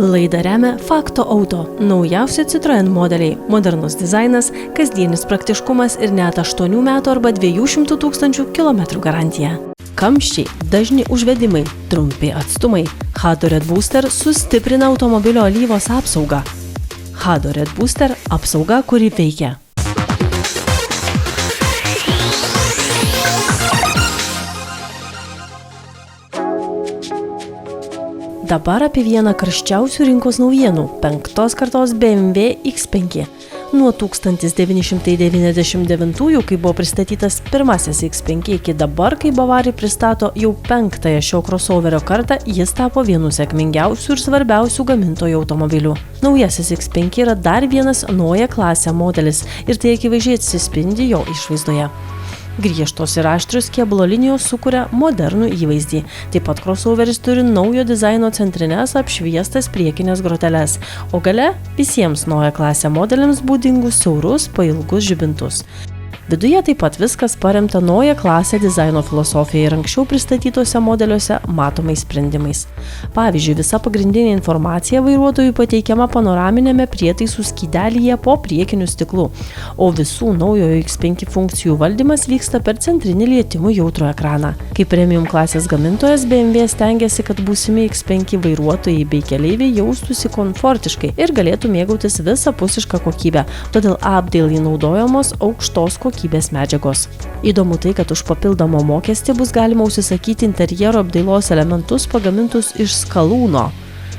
Laidą remia Fakto Auto. Naujausi Citroen modeliai, modernus dizainas, kasdienis praktiškumas ir net 8 metų arba 200 000 kilometrų garantija. Kamščiai, dažni užvedimai, trumpi atstumai. Hado Red Booster sustiprina automobilio alyvos apsaugą. Hado Red Booster – apsauga, kuri veikia. Dabar apie vieną karščiausių rinkos naujienų – 5. kartos BMW X5. Nuo 1999, kai buvo pristatytas pirmasis X5, iki dabar, kai Bavaria pristato jau 5-ąją šio crossoverio kartą, jis tapo vienu sėkmingiausių ir svarbiausių gamintojų automobilių. Naujasis X5 yra dar vienas nauja klasė modelis ir tai akivaizdžiai atsispindi jo išvaizdoje. Griežtos ir aštrios kėbulo linijos sukuria modernų įvaizdį. Taip pat crossoveris turi naujo dizaino centrines apšviestas priekinės groteles, o gale visiems nauja klasė modeliams būdingus siaurus pailgus žibintus. Viduje taip pat viskas paremta nauja klasė dizaino filosofija ir anksčiau pristatytose modeliuose matomais sprendimais. Pavyzdžiui, visa pagrindinė informacija vairuotojui pateikiama panoraminėme prietaisų skydelyje po priekiniu stiklu, o visų naujojo X5 funkcijų valdymas vyksta per centrinį lietimų jautrų ekraną. Kaip premium klasės gamintojas, BMW stengiasi, kad būsimi X5 vairuotojai bei keleiviai jaustųsi komfortiškai ir galėtų mėgautis visapusišką kokybę, todėl apdailai naudojamos aukštos kokybės medžiagos. Įdomu tai, kad už papildomą mokestį bus galima užsisakyti interjero apdailos elementus pagamintus iš skalūno.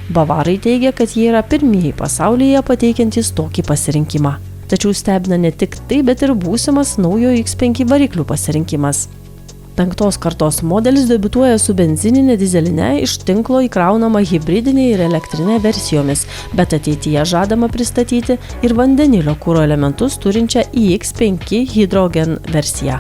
Bavarai teigia, kad jie yra pirmieji pasaulyje pateikiantys tokį pasirinkimą. Tačiau stebina ne tik tai, bet ir būsimas naujojo X5 variklių pasirinkimas. 5. kartos modelis debiutuoja su benzininė dizeline iš tinklo įkraunama hibridinė ir elektrinė versijomis, bet ateityje žadama pristatyti ir vandenilio kuro elementus turinčią iX5 hydrogen versiją.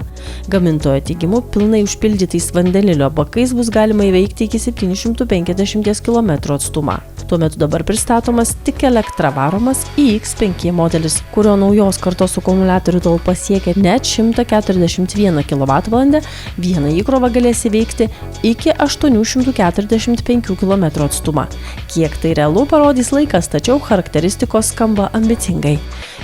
Gamintojo teigimu, pilnai užpildytais vandenilio bakais bus galima įveikti iki 750 km atstumą. Tuo metu dabar pristatomas tik elektra varomas iX5 modelis, kurio naujos kartos akumuliatorių talpa siekia net 141 kWh, vieną įkrovą galės įveikti iki 845 km atstumą. Kiek tai realu, parodys laikas, tačiau charakteristikos skamba ambicingai.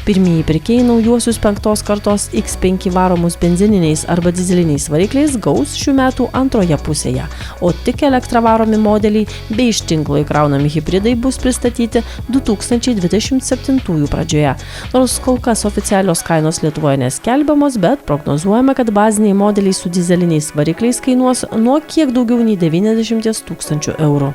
Pirmieji pirkėjai naujuosius 5. kartos X5 varomus benzininiais arba dizeliniais varikliais gaus šių metų antroje pusėje, o tik elektra varomi modeliai bei iš tinklo įkraunami hibridai bus pristatyti 2027 pradžioje. Nors kol kas oficialios kainos Lietuvoje neskelbiamos, bet prognozuojama, kad baziniai modeliai su dizeliniais varikliais kainuos nuo kiek daugiau nei 90 000 eurų.